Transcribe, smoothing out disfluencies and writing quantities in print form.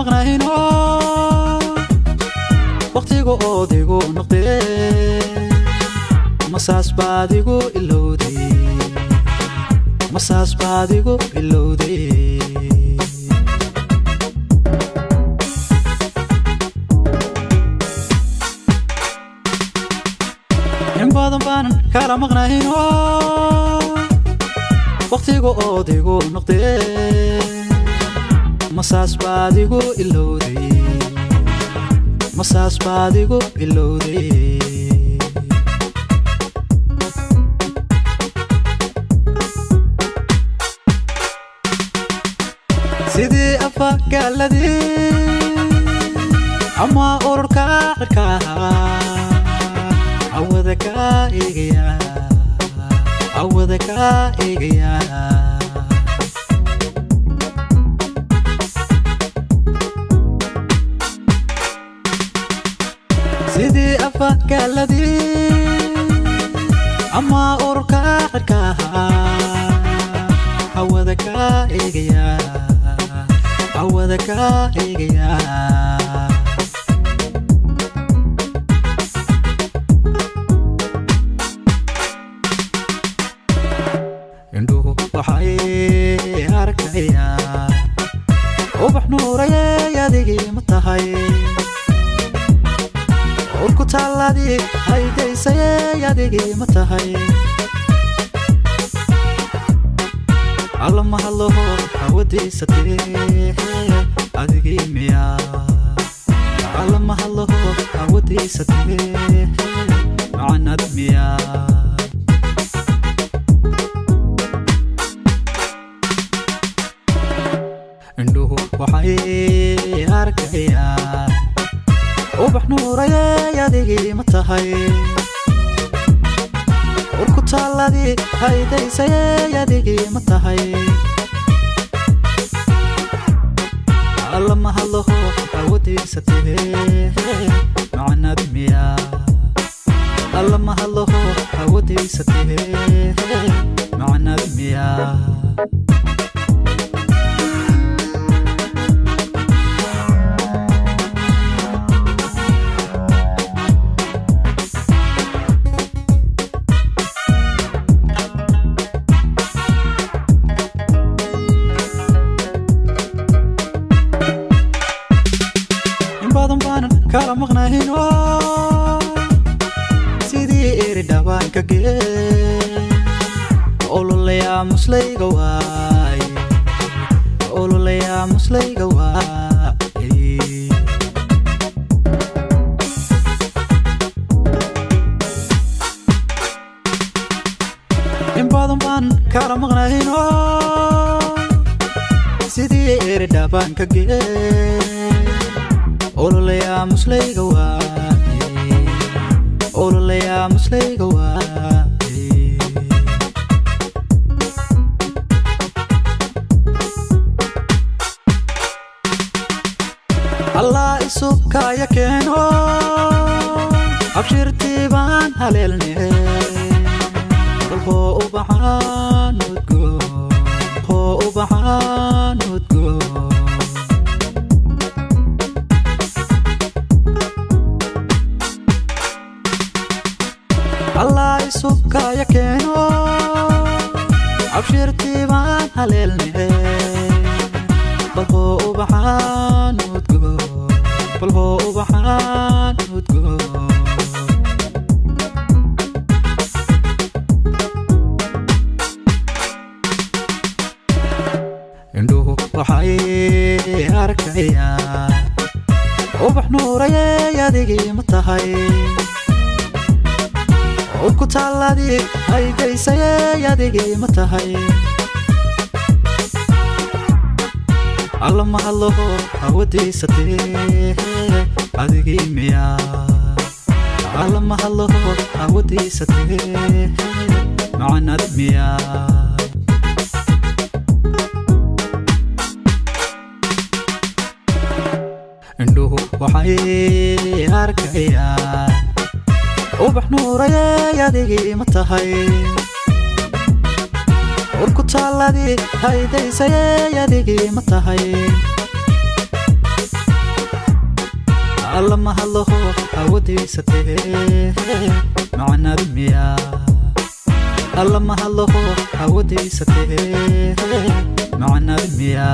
maqnayno waqtigu oodigu noqday masaas baadigu ilowday in badan baan kala maqnayno waqtigu oodigu noqday masaas baadigu ilowday sidii afagaaladii ama ururka cirkaha awada ka eegaya sidii afagaaladii ama ururka cirkaha awada ka eegaya indhuhu waxay arkayaan ubax nuurayay adigii ma tahay urku taalladii haydaysayay adigii ma tahay alla ma hadlo awadiisatee adigii miyaa alla ma hadlo awadiisatee macanad miyaa indhuhu waxay arkayaan ubax nuurayay adigii ma tahay urku taalladii haydaysayay adigii ma tahay alla ma hadlo awadiisatee macanad miyaa alla ma hadlo awadiisatee macanad miyaa kala maqnayno sidii eri dhawaanka gee ololaya muslayga waay in badan baan kala maqnayno sidii eri dhawaanka gee ololaya muslayga waay allah isukaya keeno abshirtii baan haleelne kolkoo ubaxaan udgoon الله يسوكايا كينو عبشرتي بان هلالني بالهو بحان وتقول indhuhu waxay arkayaan ubax nuurayay adigii ma tahay urku taalladii haydaysayay adigii ma tahay alla ma hadlo awadiisatee adigii miyaa alla ma hadlo awadiisatee macanad miyaa indhuhu waxay arkayaan ubax nuurayay adigii ma tahay urku taalladii haydaysayay adigii ma tahay الله ما هالله عودي ستيه معنا دميا الله ما هالله عودي ستيه معنا دميا